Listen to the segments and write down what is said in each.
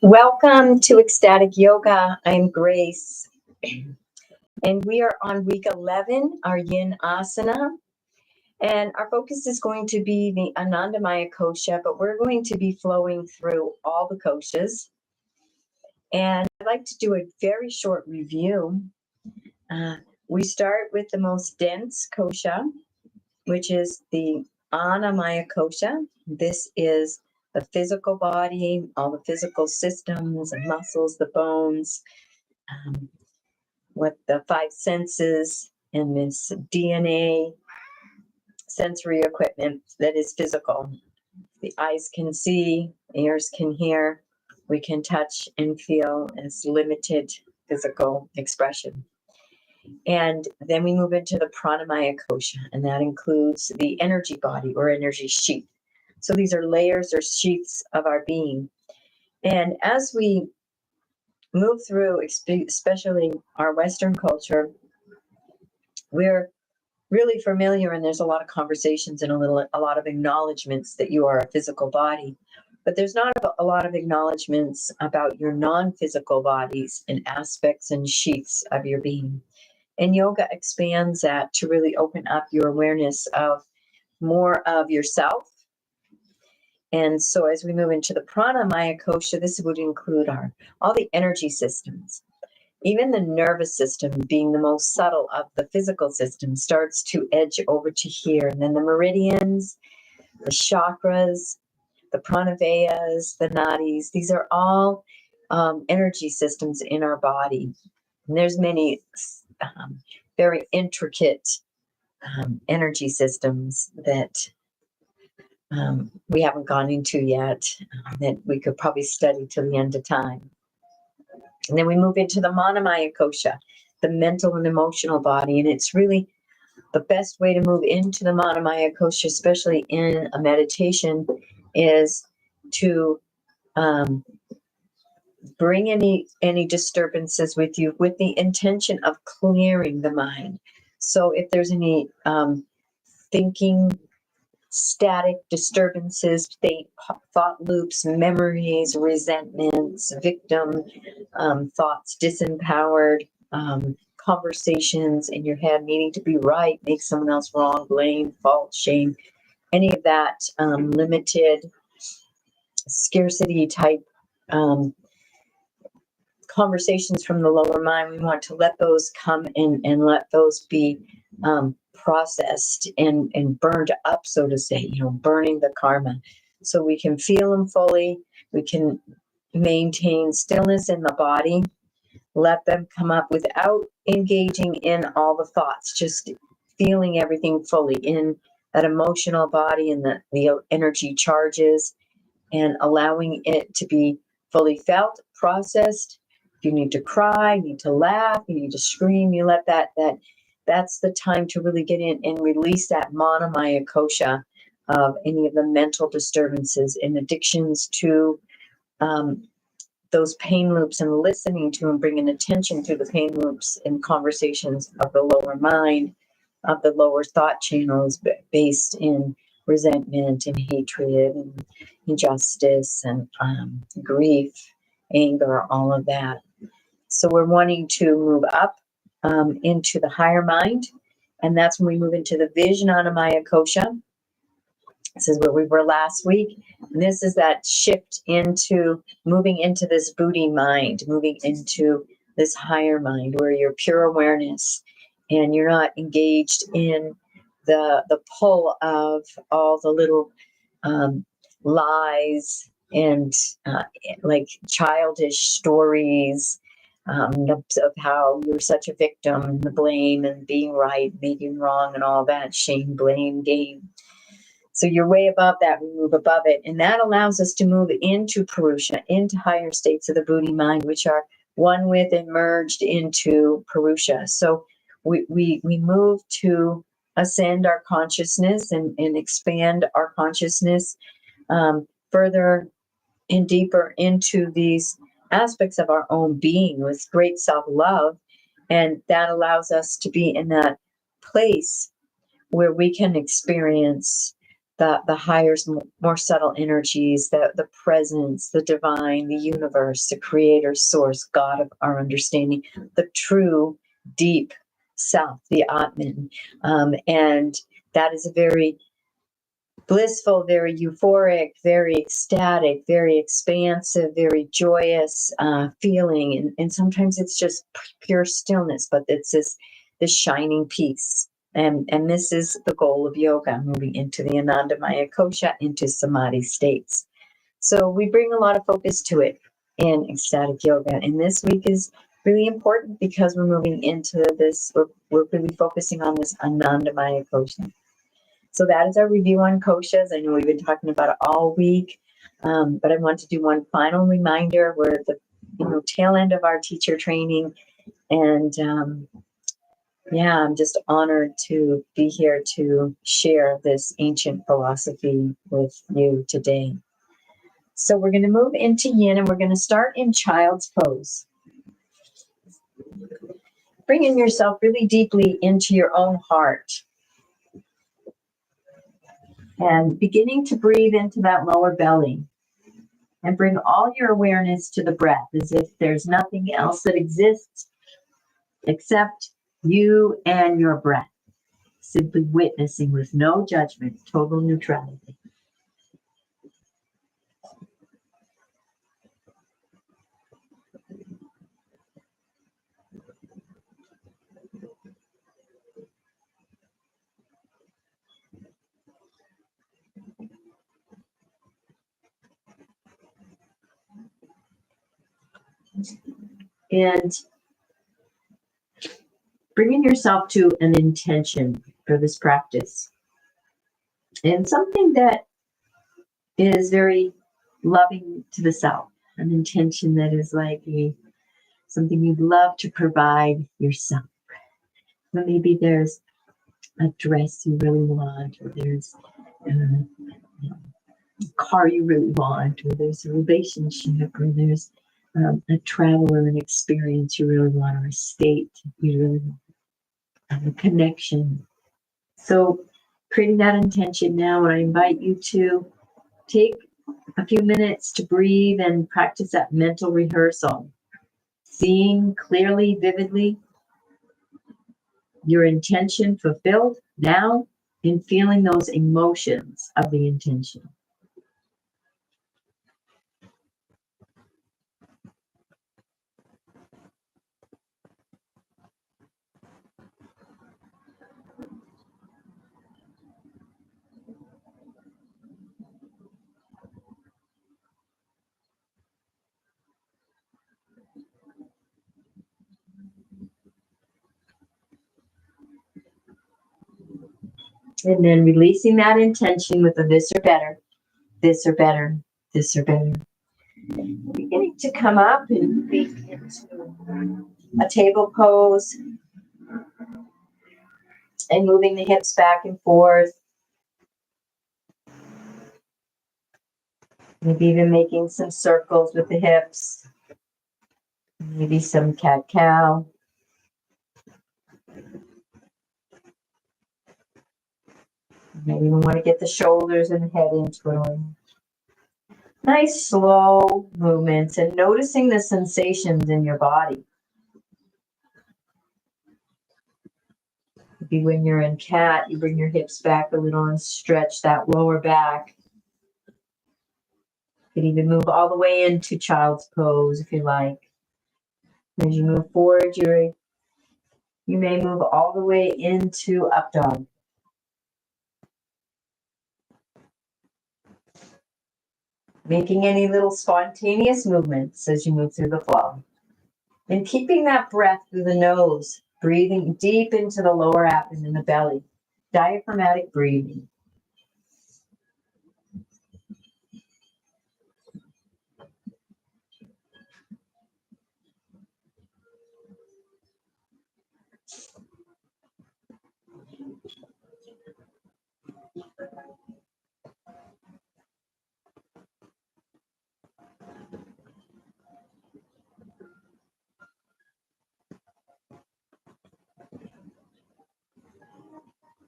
Welcome to Ecstatic Yoga. I'm Grace, and we are on week 11, our Yin Asana. And our focus is going to be the Anandamaya kosha, but we're going to be flowing through all the koshas. And I'd like to do a very short review. We start with the most dense kosha, which is the Anandamaya kosha. This is the physical body, all the physical systems and muscles, the bones, what the five senses and this DNA sensory equipment that is physical. The eyes can see, ears can hear, we can touch and feel as limited physical expression. And then we move into the pranamaya kosha, and that includes the energy body or energy sheath. So these are layers or sheaths of our being. And as we move through, especially our Western culture, we're really familiar, and there's a lot of conversations and a lot of acknowledgments that you are a physical body, but there's not a lot of acknowledgments about your non-physical bodies and aspects and sheaths of your being. And yoga expands that to really open up your awareness of more of yourself. And so as we move into the pranamaya kosha, this would include all the energy systems. Even the nervous system, being the most subtle of the physical system, starts to edge over to here. And then the meridians, the chakras, the pranavayas, the nadis, these are all energy systems in our body. And there's many very intricate energy systems that we haven't gone into yet, that we could probably study till the end of time. And then we move into the manamaya kosha, the mental and emotional body. And it's really the best way to move into the manamaya kosha, especially in a meditation, is to bring any disturbances with you with the intention of clearing the mind. So if there's any thinking, static disturbances, thought loops, memories, resentments, victim thoughts, disempowered conversations in your head, needing to be right, make someone else wrong, blame, fault, shame, any of that limited scarcity type conversations from the lower mind, we want to let those come in and let those be processed and burned up, so to say, burning the karma. So we can feel them fully, we can maintain stillness in the body, let them come up without engaging in all the thoughts, just feeling everything fully in that emotional body and the energy charges, and allowing it to be fully felt, processed. If you need to cry, you need to laugh, you need to scream, you let that's the time to really get in and release that manamaya kosha of any of the mental disturbances and addictions to those pain loops, and listening to and bringing attention to the pain loops and conversations of the lower mind, of the lower thought channels based in resentment and hatred and injustice and grief, anger, all of that. So we're wanting to move up into the higher mind, and that's when we move into the Vijnanamaya kosha. This is where we were last week. And this is that shift into moving into this Buddhi mind, moving into this higher mind where you're pure awareness and you're not engaged in the pull of all the little lies and like childish stories of how you're such a victim, and the blame and being right, being wrong, and all that shame, blame game. So you're way above that, we move above it. And that allows us to move into Purusha, into higher states of the Buddhi mind, which are one with and merged into Purusha. So we move to ascend our consciousness and expand our consciousness further and deeper into these aspects of our own being with great self-love. And that allows us to be in that place where we can experience the higher, more subtle energies, the presence, the divine, the universe, the creator, source, God of our understanding, the true, deep self, the Atman. And that is a very blissful, very euphoric, very ecstatic, very expansive, very joyous feeling. And sometimes it's just pure stillness, but it's this shining peace. And this is the goal of yoga, moving into the Anandamaya kosha, into samadhi states. So we bring a lot of focus to it in ecstatic yoga. And this week is really important because we're moving into this, we're really focusing on this Anandamaya kosha. So that is our review on koshas. I know we've been talking about it all week, but I want to do one final reminder. We're at the tail end of our teacher training, and I'm just honored to be here to share this ancient philosophy with you today. So we're going to move into Yin, and we're going to start in child's pose. Bringing yourself really deeply into your own heart. And beginning to breathe into that lower belly. And bring all your awareness to the breath as if there's nothing else that exists except you and your breath. Simply witnessing with no judgment, total neutrality. And bringing yourself to an intention for this practice. And something that is very loving to the self. An intention that is like something you'd love to provide yourself. So maybe there's a dress you really want, or there's a car you really want, or there's a relationship, or there's a travel or an experience you really want, or a state you really want, a connection. So creating that intention now, and I invite you to take a few minutes to breathe and practice that mental rehearsal. Seeing clearly, vividly, your intention fulfilled now, and feeling those emotions of the intention. And then releasing that intention with a this or better, this or better, this or better. Beginning to come up and be into a table pose and moving the hips back and forth. Maybe even making some circles with the hips. Maybe some cat-cow. Maybe we want to get the shoulders and the head into it. Nice slow movements and noticing the sensations in your body. Maybe when you're in cat, you bring your hips back a little and stretch that lower back. You can even move all the way into child's pose if you like. As you move forward, you may move all the way into up dog. Making any little spontaneous movements as you move through the flow. And keeping that breath through the nose, breathing deep into the lower abdomen, the belly. Diaphragmatic breathing.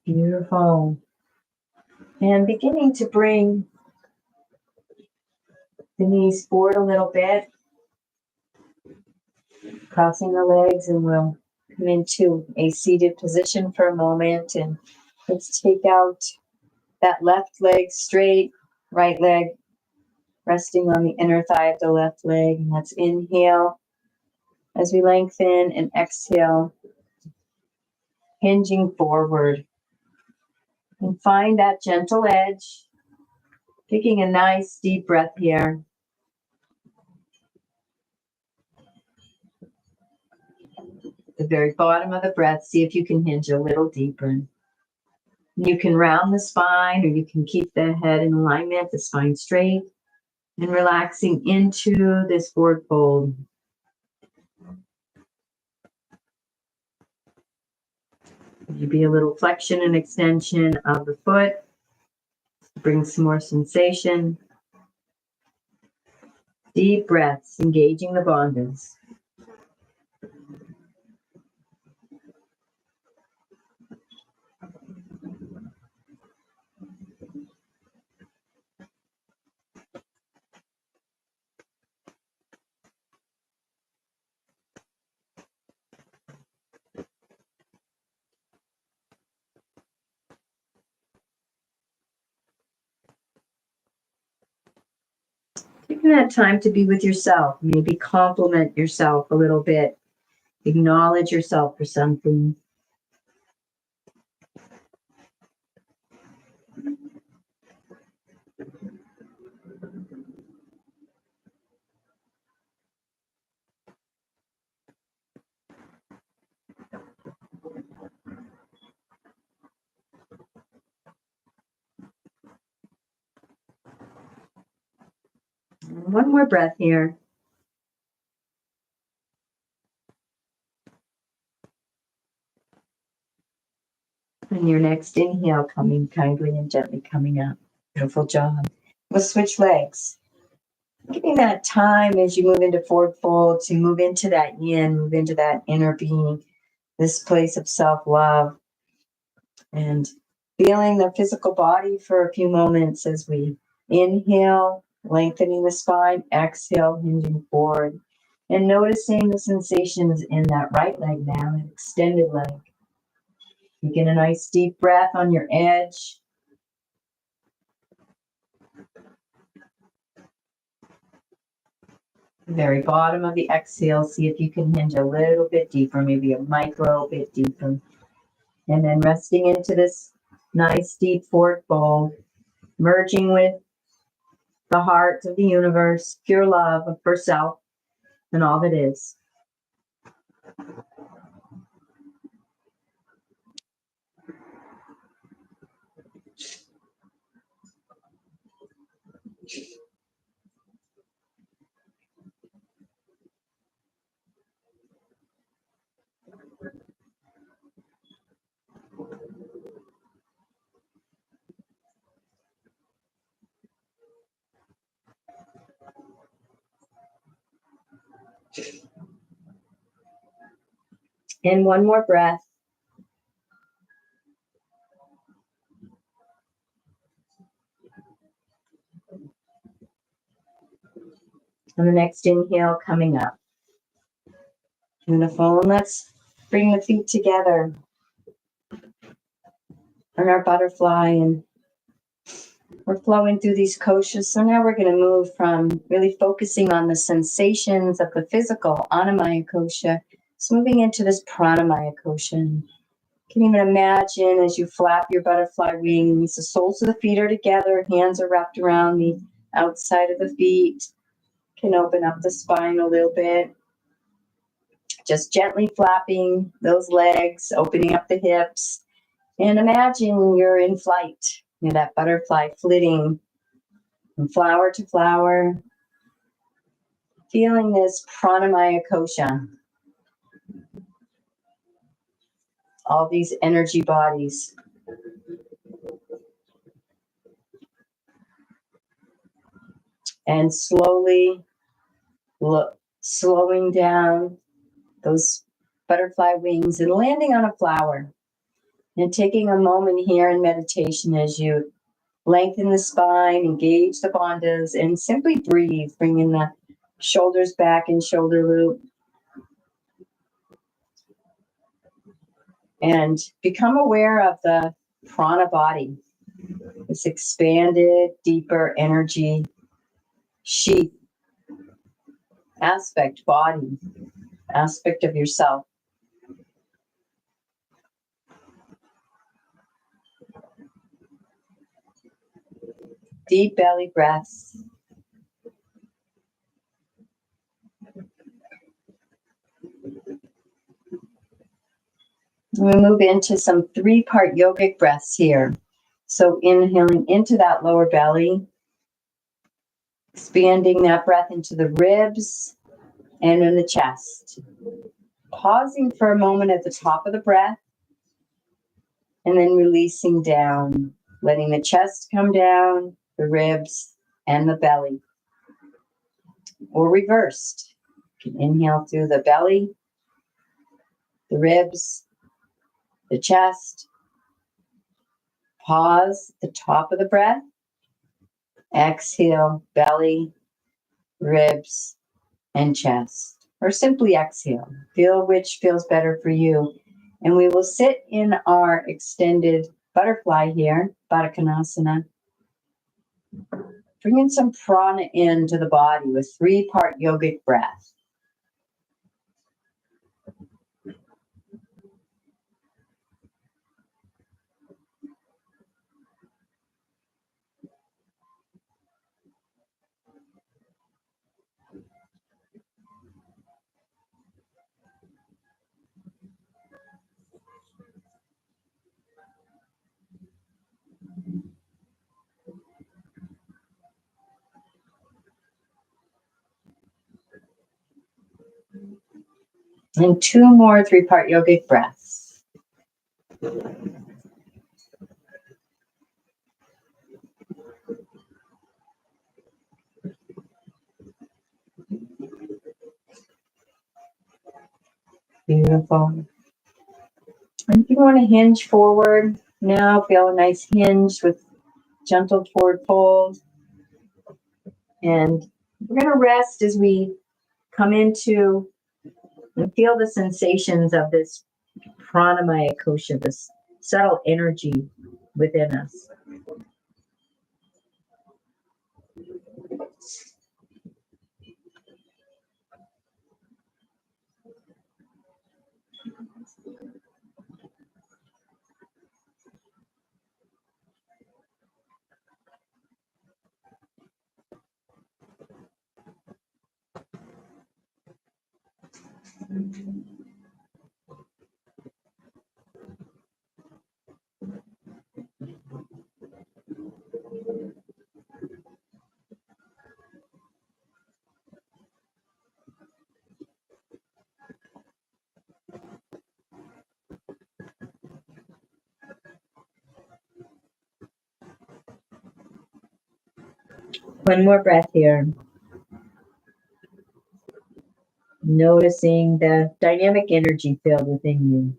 Beautiful. And beginning to bring the knees forward a little bit, crossing the legs, and we'll come into a seated position for a moment. And let's take out that left leg straight, right leg resting on the inner thigh of the left leg. And let's inhale as we lengthen and exhale, hinging forward. And find that gentle edge, taking a nice deep breath here. At the very bottom of the breath, see if you can hinge a little deeper. You can round the spine, or you can keep the head in alignment, the spine straight, and relaxing into this forward fold. Maybe a little flexion and extension of the foot. Bring some more sensation. Deep breaths, engaging the bandhas. Taking that time to be with yourself, maybe compliment yourself a little bit. Acknowledge yourself for something. And one more breath here. And your next inhale, coming kindly and gently coming up. Beautiful job. We'll switch legs. Giving that time as you move into forward fold to move into that yin, move into that inner being, this place of self-love, and feeling the physical body for a few moments as we inhale, lengthening the spine, exhale, hinging forward, and noticing the sensations in that right leg now, an extended leg. You get a nice deep breath on your edge. The very bottom of the exhale, see if you can hinge a little bit deeper, maybe a micro bit deeper. And then resting into this nice deep forward fold, merging with the heart of the universe, pure love for self and all that is. And one more breath. And the next inhale coming up. Beautiful. And let's bring the feet together on our butterfly, and we're flowing through these koshas. So now we're going to move from really focusing on the sensations of the physical, Anandamaya kosha, it's moving into this pranamaya kosha. You can even imagine as you flap your butterfly wings, the soles of the feet are together, hands are wrapped around the outside of the feet. Can open up the spine a little bit. Just gently flapping those legs, opening up the hips. And imagine you're in flight, that butterfly flitting from flower to flower, feeling this pranamaya kosha, all these energy bodies. And slowly slowing down those butterfly wings and landing on a flower. And taking a moment here in meditation as you Lengthen the spine, engage the bandhas, and simply breathe, bringing the shoulders back in shoulder loop. And become aware of the prana body, this expanded, deeper energy sheath aspect, body, aspect of yourself. Deep belly breaths. We move into some 3-part yogic breaths here. So inhaling into that lower belly, expanding that breath into the ribs and in the chest. Pausing for a moment at the top of the breath and then releasing down, letting the chest come down, the ribs and the belly. Or reversed. You can inhale through the belly, the ribs, the chest. Pause at the top of the breath. Exhale, belly, ribs, and chest. Or simply exhale. Feel which feels better for you. And we will sit in our extended butterfly here, Baddha Konasana. Bringing some prana into the body with 3-part yogic breath. And 2 more 3-part yogic breaths. Beautiful. And if you want to hinge forward, now feel a nice hinge with gentle forward fold. And we're going to rest as we come into and feel the sensations of this pranamaya kosha, this subtle energy within us. One more breath here. Noticing the dynamic energy filled within you.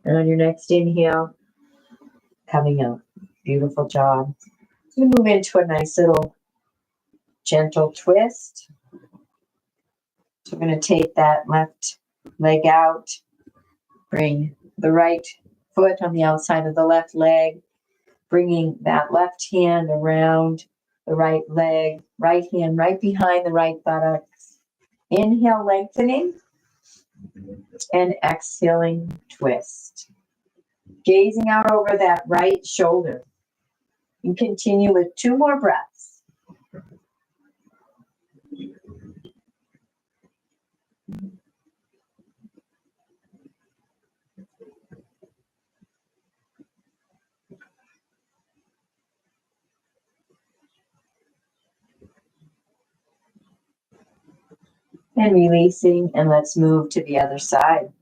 And on your next inhale, coming up. Beautiful job. We move into a nice little gentle twist. So we're going to take that left leg out, bring the right foot on the outside of the left leg, bringing that left hand around the right leg, right hand right behind the right buttocks. Inhale, lengthening, and exhaling, twist. Gazing out over that right shoulder. And continue with 2 more breaths. And releasing, and let's move to the other side.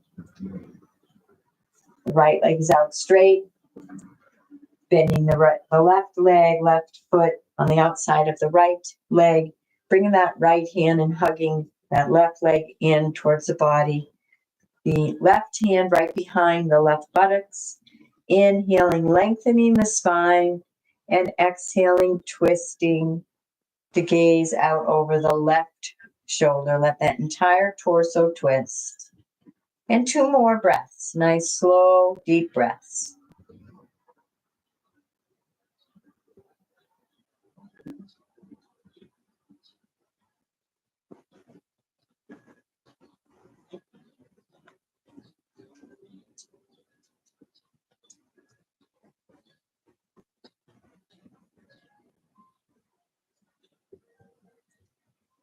The right leg is out straight, bending the left leg, left foot on the outside of the right leg, bringing that right hand and hugging that left leg in towards the body. the left hand right behind the left buttocks. Inhaling, lengthening the spine, and exhaling, twisting the gaze out over the left shoulder. Let that entire torso twist. And 2 more breaths. Nice, slow, deep breaths.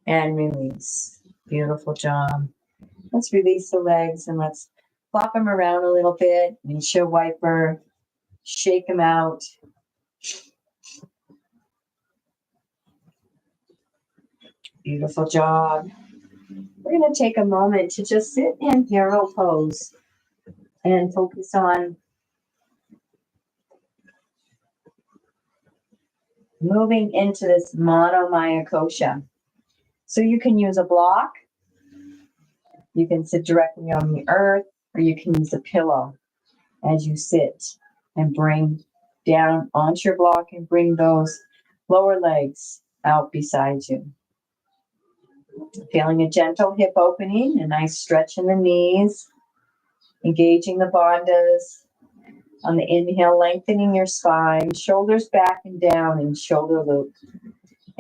And release. Beautiful job. Let's release the legs and let's flop them around a little bit. Windshield wiper. Shake them out. Beautiful job. We're going to take a moment to just sit in hero pose and focus on moving into this Anandamaya kosha. So you can use a block, you can sit directly on the earth, or you can use a pillow as you sit and bring down onto your block and bring those lower legs out beside you. Feeling a gentle hip opening, a nice stretch in the knees, engaging the bandhas. On the inhale, lengthening your spine, shoulders back and down in shoulder loop.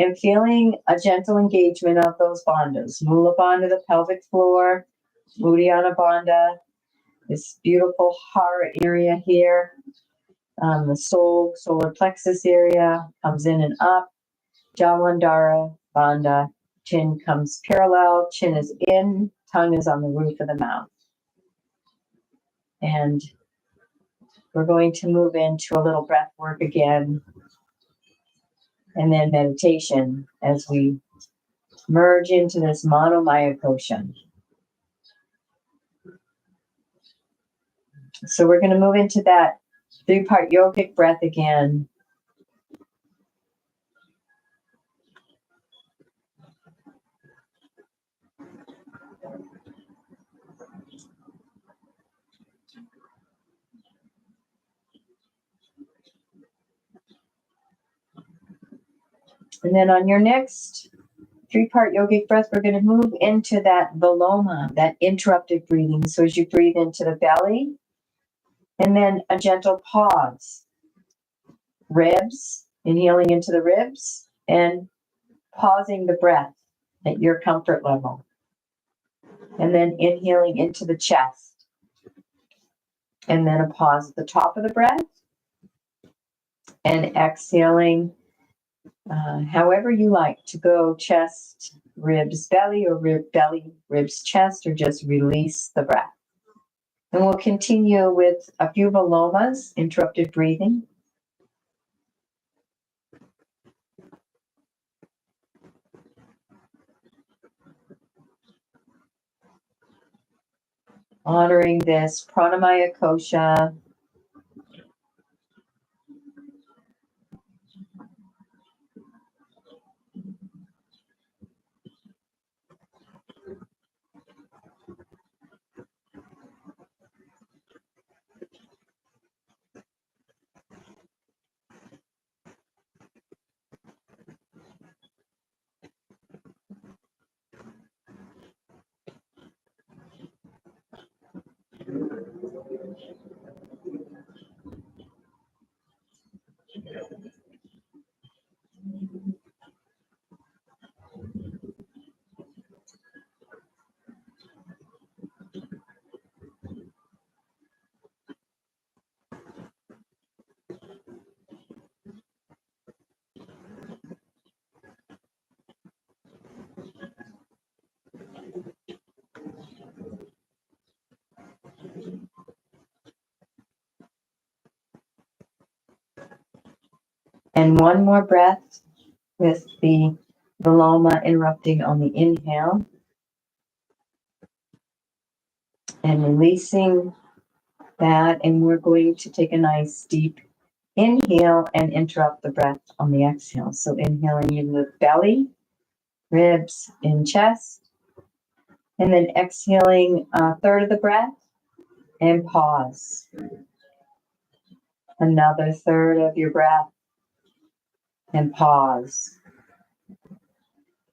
And feeling a gentle engagement of those bandhas. Mula bandha, the pelvic floor, Uddiyana bandha, this beautiful heart area here. The solar plexus area comes in and up. Jalandhara bandha, chin comes parallel, chin is in, tongue is on the roof of the mouth. And we're going to move into a little breath work again. And then meditation as we merge into this Anandamaya kosha. So we're going to move into that 3-part yogic breath again. And then on your next 3-part yogic breath, we're going to move into that viloma, that interrupted breathing. So as you breathe into the belly, and then a gentle pause. Ribs, inhaling into the ribs, and pausing the breath at your comfort level. And then inhaling into the chest. And then a pause at the top of the breath. And exhaling, however you like to go, chest, ribs, belly, or belly, ribs, chest, or just release the breath. And we'll continue with a few vilomas, interrupted breathing. Honoring this pranamaya kosha. And one more breath with the viloma interrupting on the inhale. And releasing that. And we're going to take a nice deep inhale and interrupt the breath on the exhale. So inhaling in the belly, ribs, in chest. And then exhaling a third of the breath and pause. Another third of your breath and pause.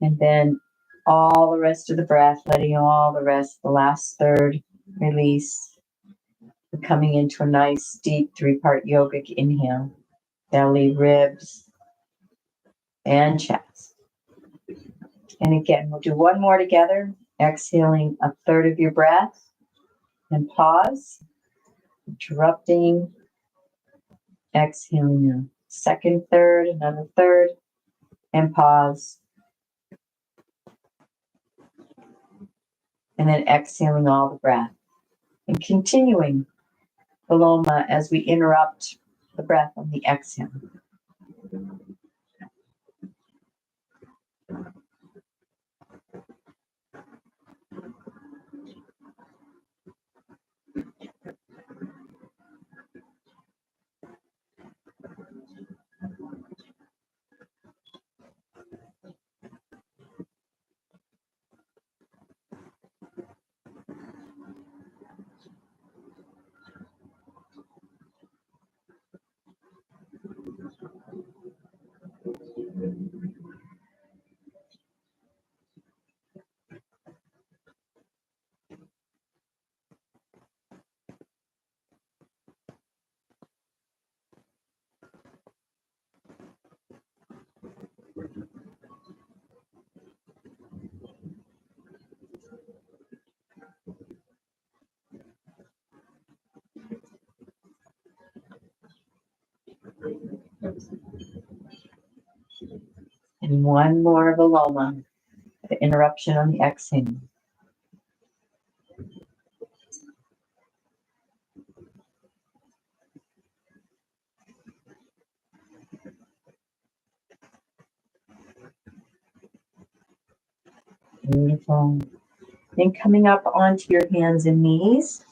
And then all the rest of the breath, letting all the rest, the last third, release. Coming into a nice deep 3-part yogic inhale. Belly, ribs, and chest. And again, we'll do one more together. Exhaling a third of your breath and pause. Interrupting. Exhaling a second third, another third, and pause. And then exhaling all the breath. And continuing the loma as we interrupt the breath on the exhale. And one more of a loma, the interruption on the exhale. Beautiful. Then coming up onto your hands and knees.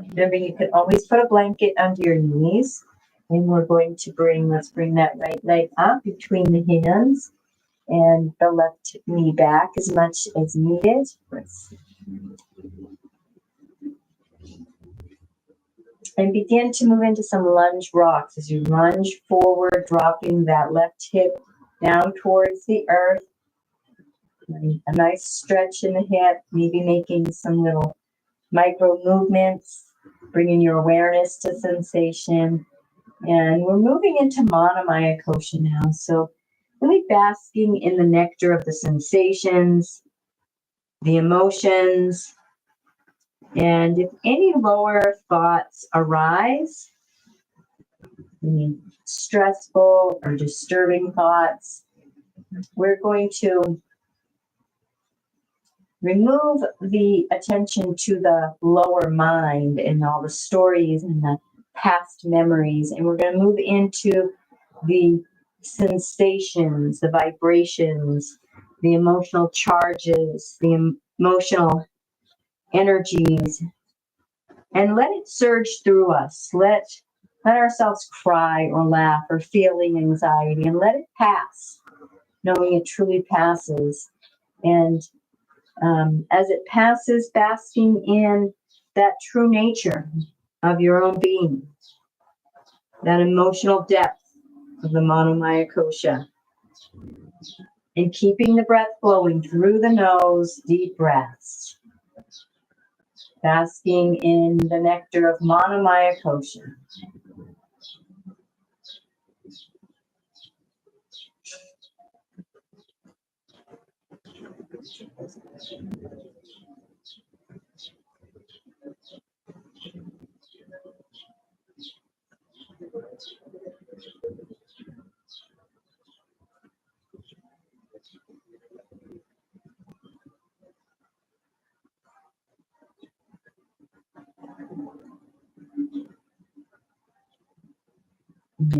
Remember, you could always put a blanket under your knees. And we're going to let's bring that right leg up between the hands and the left knee back as much as needed. And begin to move into some lunge rocks as you lunge forward, dropping that left hip down towards the earth. A nice stretch in the hip, maybe making some little micro movements, bringing your awareness to sensation. And we're moving into Anandamaya kosha now. So really basking in the nectar of the sensations, the emotions, and if any lower thoughts arise, any stressful or disturbing thoughts, we're going to remove the attention to the lower mind and all the stories and the past memories, and we're going to move into the sensations, the vibrations, the emotional charges, the emotional energies, and let it surge through us. Let ourselves cry or laugh or feeling anxiety, and let it pass, knowing it truly passes. And as it passes, basking in that true nature of your own being, that emotional depth of the Anandamaya kosha. And keeping the breath flowing through the nose, deep breaths. Basking in the nectar of Anandamaya kosha.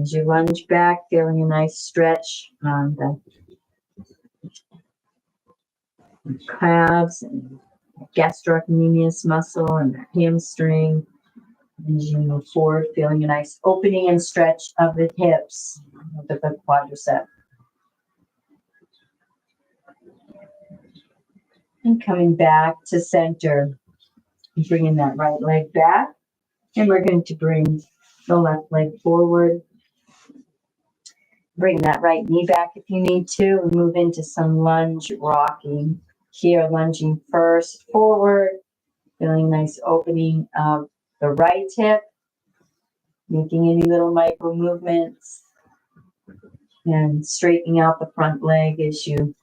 As you lunge back, feeling a nice stretch on the calves and gastrocnemius muscle and the hamstring. As you move forward, feeling a nice opening and stretch of the hips, of the quadricep. And coming back to center, bringing that right leg back. And we're going to bring the left leg forward. Bring that right knee back if you need to. And move into some lunge rocking. Here, lunging first forward. Feeling nice opening of the right hip. Making any little micro movements. And straightening out the front leg as you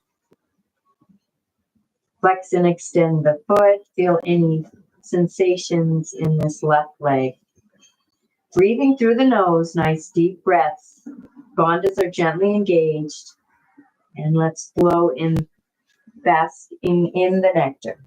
flex and extend the foot. Feel any sensations in this left leg. Breathing through the nose, nice deep breaths. Bandhas are gently engaged. And let's flow in, basking in the nectar.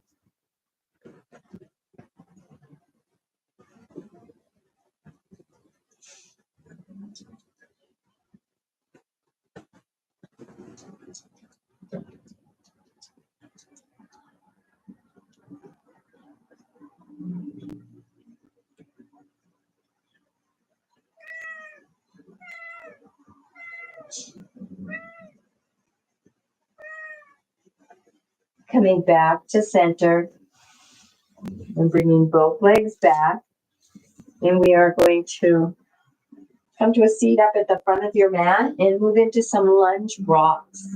Coming back to center and bringing both legs back. And we are going to come to a seat up at the front of your mat and move into some lunge rocks.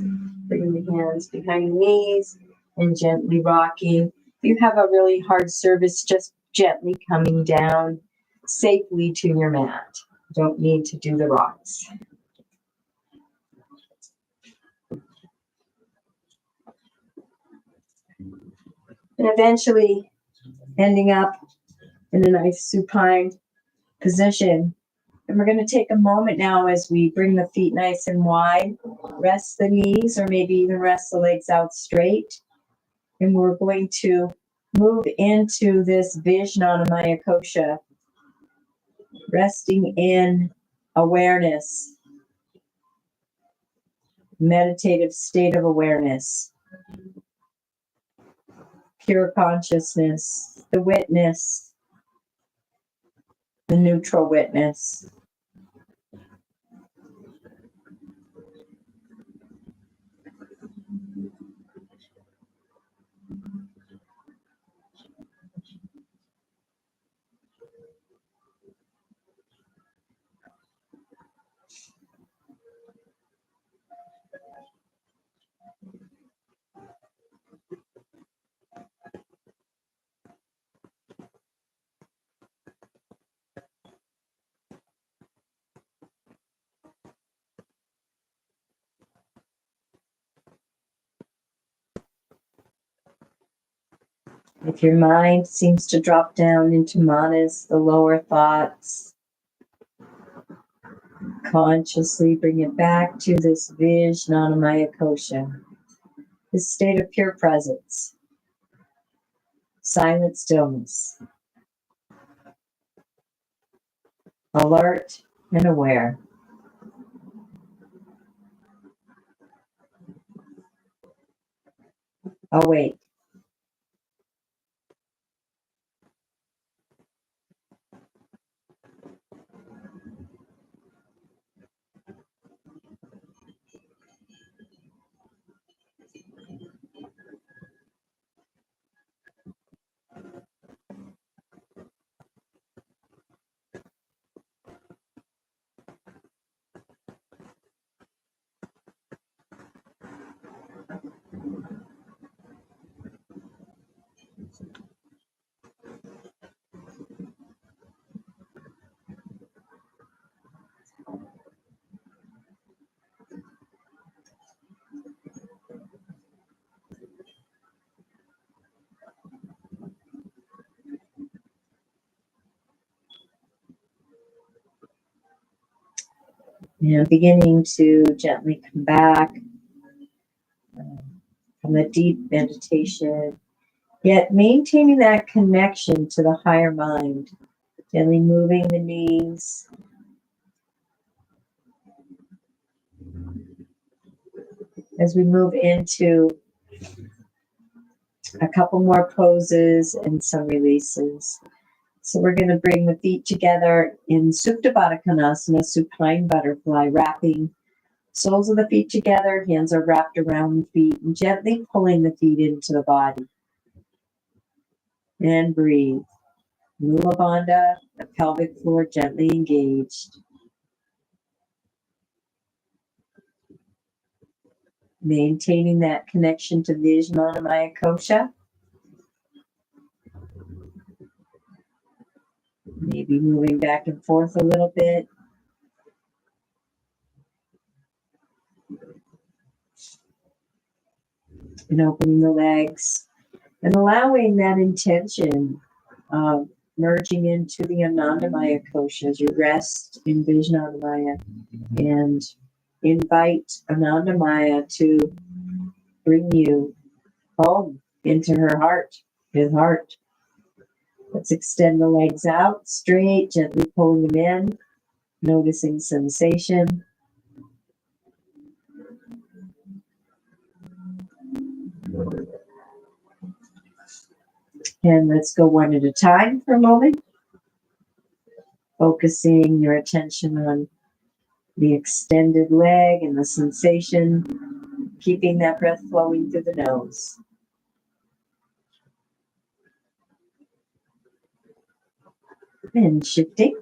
Bringing the hands behind the knees and gently rocking. If you have a really hard surface, just gently coming down safely to your mat. Don't need to do the rocks. And eventually ending up in a nice supine position. And we're going to take a moment now as we bring the feet nice and wide. Rest the knees or maybe even rest the legs out straight. And we're going to move into this Anandamaya kosha. Resting in awareness. Meditative state of awareness. Pure consciousness. The witness. The neutral witness. If your mind seems to drop down into manas, the lower thoughts, consciously bring it back to this Anandamaya kosha, this state of pure presence, silent stillness, alert and aware. Awake. And beginning to gently come back from the deep meditation, yet maintaining that connection to the higher mind. Gently moving the knees. As we move into a couple more poses and some releases. So we're going to bring the feet together in Supta Baddha Konasana, supine butterfly, wrapping Soles of the feet together, hands are wrapped around the feet, and gently pulling the feet into the body. And breathe. Mula Bandha, the pelvic floor gently engaged. Maintaining that connection to Anandamaya kosha. Maybe moving back and forth a little bit. And opening the legs. And allowing that intention of merging into the Anandamaya kosha as you rest in Vijnanamaya and invite Anandamaya to bring you home into her heart, his heart. Let's extend the legs out straight, gently pulling them in, noticing sensation. And let's go one at a time for a moment, focusing your attention on the extended leg and the sensation, keeping that breath flowing through the nose. And shifting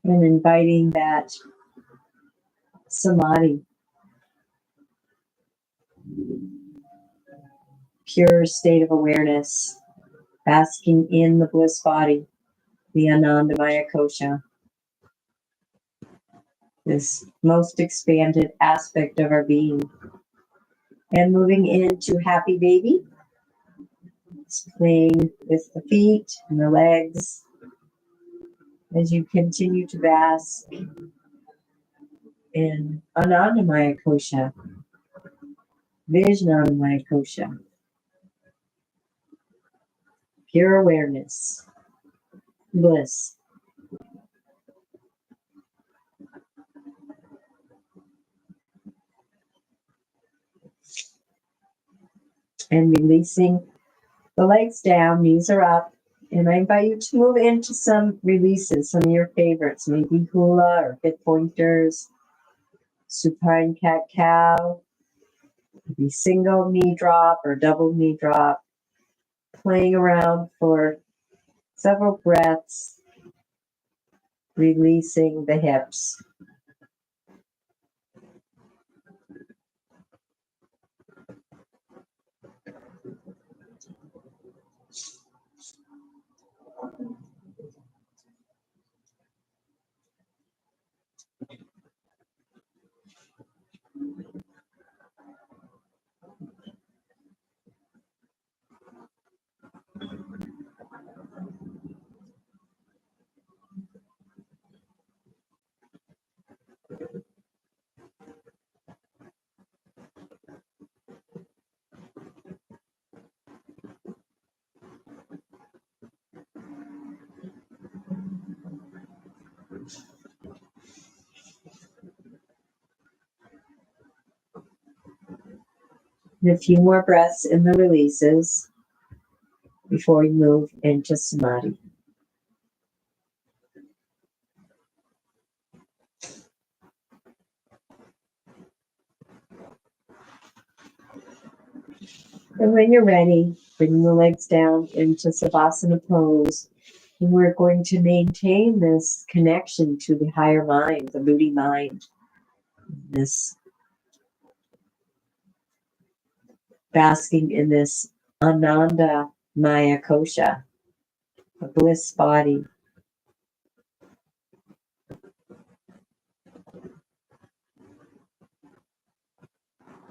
and inviting that samadhi, pure state of awareness, basking in the bliss body, the Anandamaya kosha, this most expanded aspect of our being. And moving into happy baby, it's playing with the feet and the legs as you continue to bask in Anandamaya kosha, Vijnanamaya kosha, pure awareness, bliss. And releasing the legs down, knees are up. And I invite you to move into some releases, some of your favorites, maybe hula or hip pointers, supine cat cow, maybe single knee drop or double knee drop, playing around for several breaths, releasing the hips. And a few more breaths in the releases before we move into samadhi. And when you're ready, bring the legs down into Savasana pose. And we're going to maintain this connection to the higher mind, the moody mind, this basking in this Anandamaya kosha, a bliss body.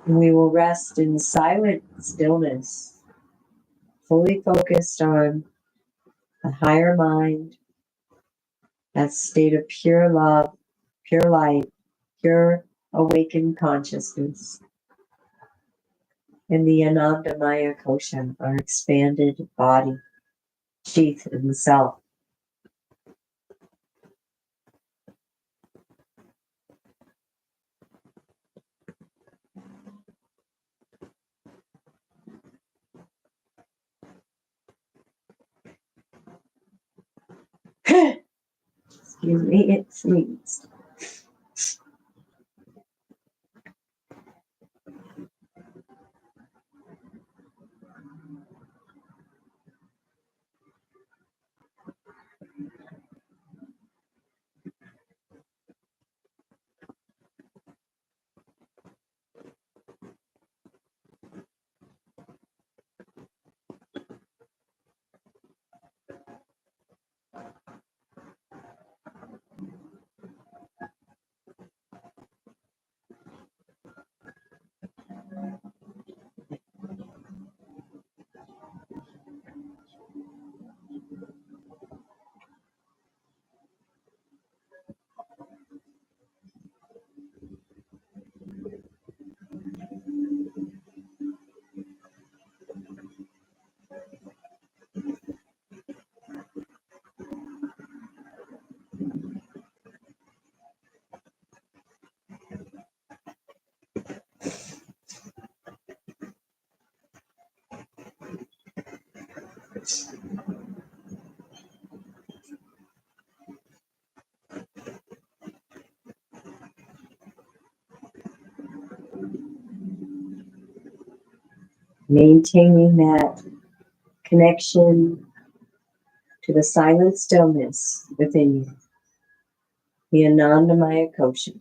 And we will rest in silent stillness, fully focused on the higher mind, that state of pure love, pure light, pure awakened consciousness. And the Anandamaya kosha, our expanded body, sheath in the self. Excuse me, it sneezed. Maintaining that connection to the silent stillness within you, the Anandamaya kosha.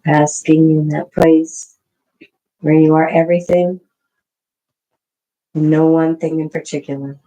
Basking in that place where you are everything and no one thing in particular.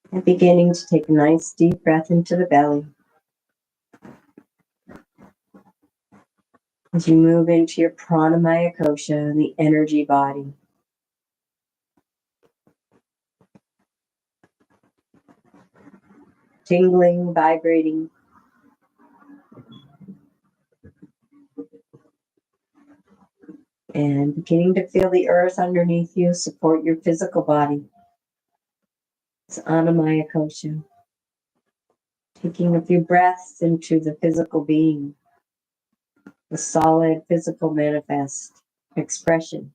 And beginning to take a nice deep breath into the belly as you move into your pranamaya kosha, the energy body. Tingling, vibrating, and beginning to feel the earth underneath you support your physical body. It's Anandamaya kosha. Taking a few breaths into the physical being, the solid physical manifest expression.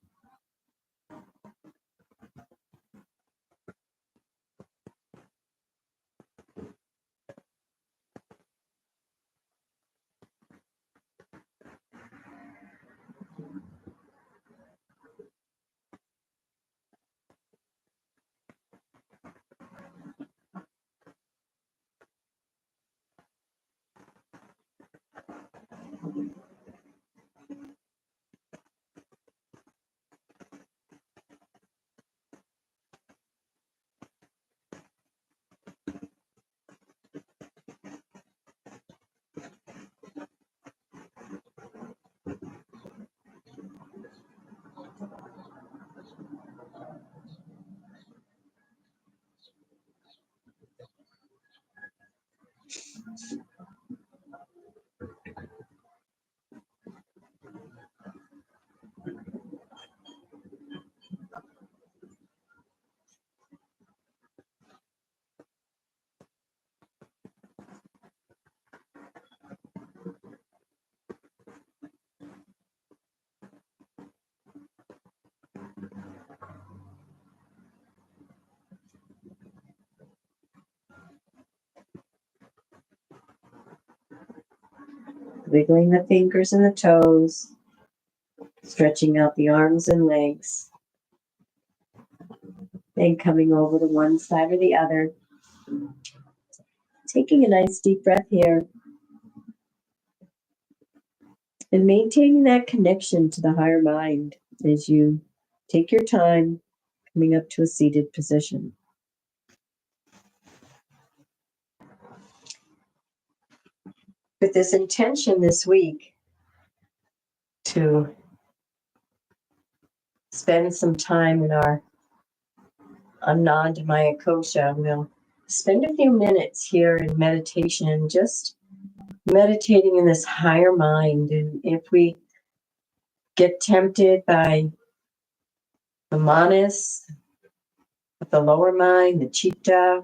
Wiggling the fingers and the toes, stretching out the arms and legs, then coming over to one side or the other. Taking a nice deep breath here. And maintaining that connection to the higher mind as you take your time coming up to a seated position. With this intention this week to spend some time in our Anandamaya kosha, we'll spend a few minutes here in meditation, just meditating in this higher mind. And if we get tempted by the manas, the lower mind, the chitta,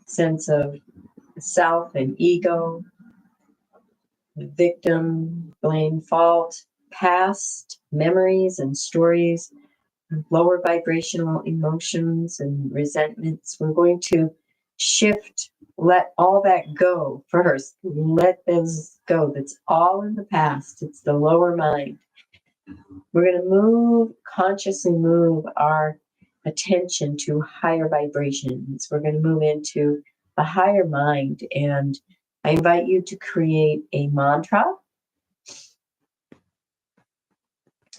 sense of self and ego, victim, blame, fault, past memories and stories, lower vibrational emotions and resentments, we're going to shift, let all that go first. Let those go. That's all in the past. It's the lower mind. We're going to consciously move our attention to higher vibrations. We're going to move into a higher mind. And I invite you to create a mantra,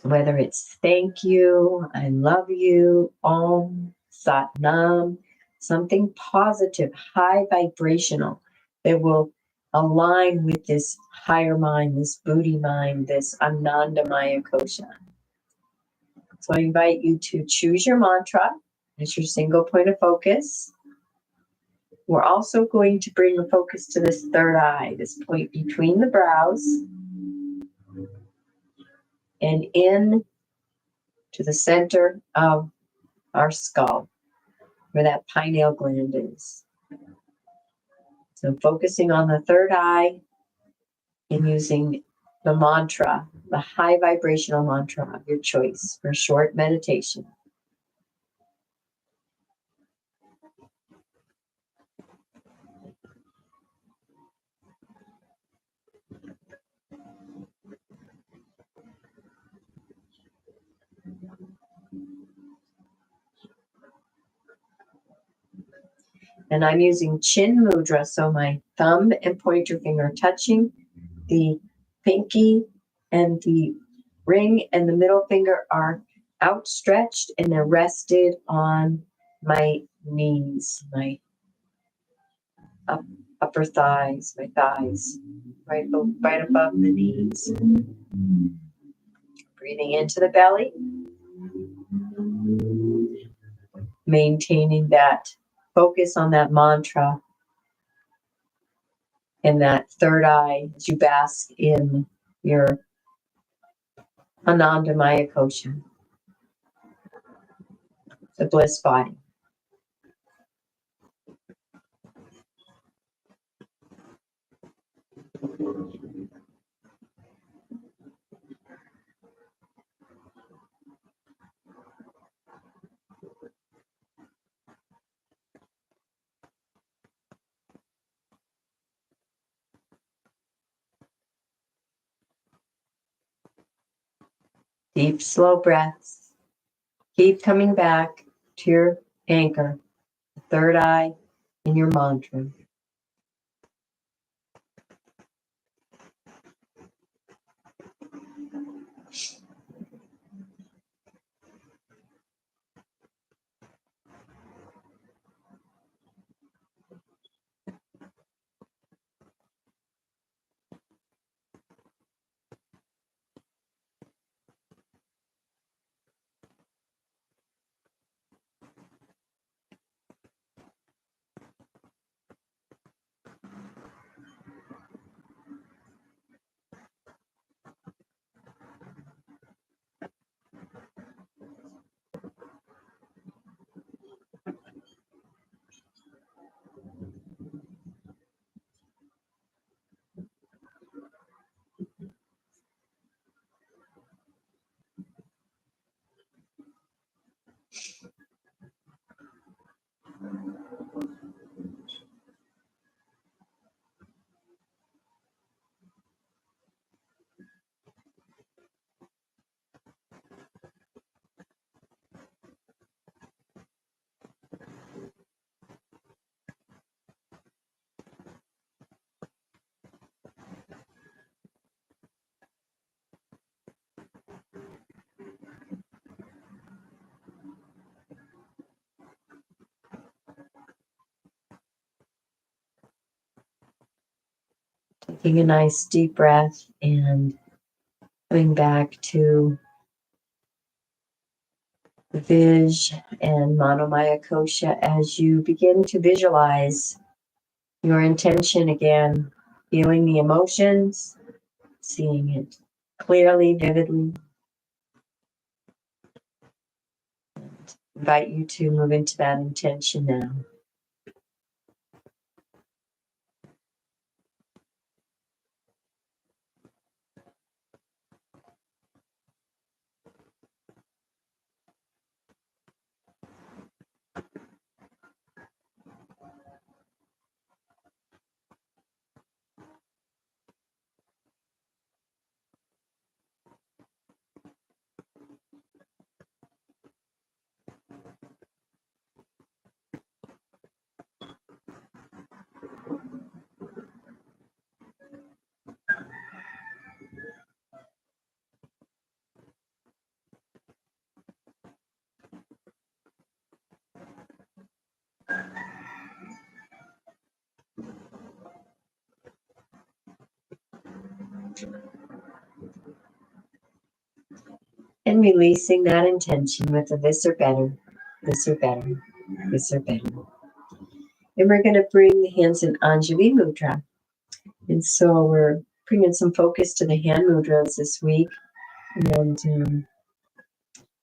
whether it's thank you, I love you, Om, Sat Nam, something positive, high vibrational that will align with this higher mind, this Buddhi mind, this Anandamaya kosha. So I invite you to choose your mantra as your single point of focus. We're also going to bring the focus to this third eye, this point between the brows and in to the center of our skull, where that pineal gland is. So focusing on the third eye and using the mantra, the high vibrational mantra of your choice for short meditation. And I'm using chin mudra, so my thumb and pointer finger touching, the pinky and the ring and the middle finger are outstretched and they're rested on my knees, my upper thighs, my thighs, right above the knees. Breathing into the belly, maintaining that focus on that mantra and that third eye as you bask in your Anandamaya kosha, the bliss body. Deep, slow breaths. Keep coming back to your anchor, the third eye in your mantra. Taking a nice deep breath and coming back to the Viz and Anandamaya kosha as you begin to visualize your intention again, feeling the emotions, seeing it clearly, vividly. Invite you to move into that intention now. And releasing that intention with a this or better, this or better, this or better. And we're going to bring the hands in Anjali Mudra. And so we're bringing some focus to the hand mudras this week. And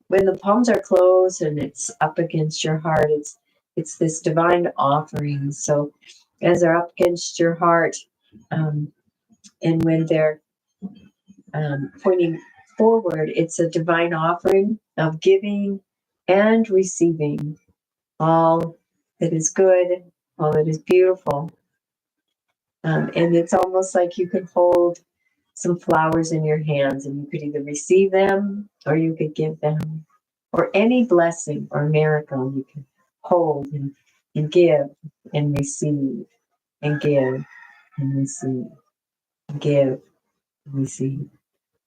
when the palms are closed and it's up against your heart, it's this divine offering. So as they're up against your heart, and when they're pointing forward, it's a divine offering of giving and receiving all that is good, all that is beautiful. And it's almost like you could hold some flowers in your hands and you could either receive them or you could give them, or any blessing or miracle you can hold and give and receive and give and receive and give and receive.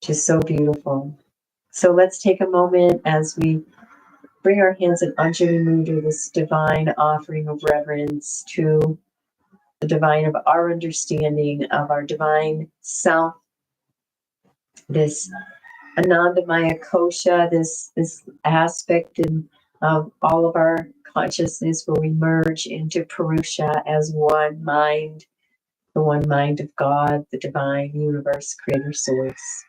Just so beautiful. So let's take a moment as we bring our hands in Anjali Mudra, this divine offering of reverence to the divine of our understanding of our divine self, this Anandamaya kosha, this aspect of all of our consciousness where we merge into Purusha as one mind, the one mind of God, the divine universe, creator source.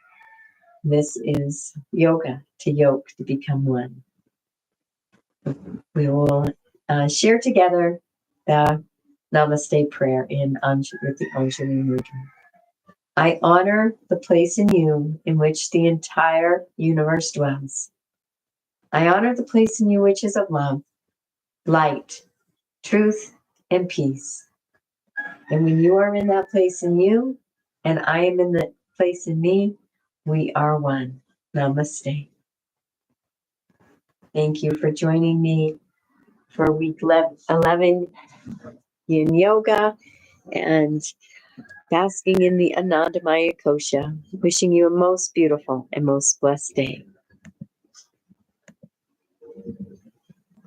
This is yoga, to yoke, to become one. We will share together the Namaste prayer with the Anjali Mudra. I honor the place in you in which the entire universe dwells. I honor the place in you which is of love, light, truth, and peace. And when you are in that place in you, and I am in the place in me, we are one. Namaste. Thank you for joining me for week 11 Yin Yoga and basking in the Anandamaya kosha. Wishing you a most beautiful and most blessed day.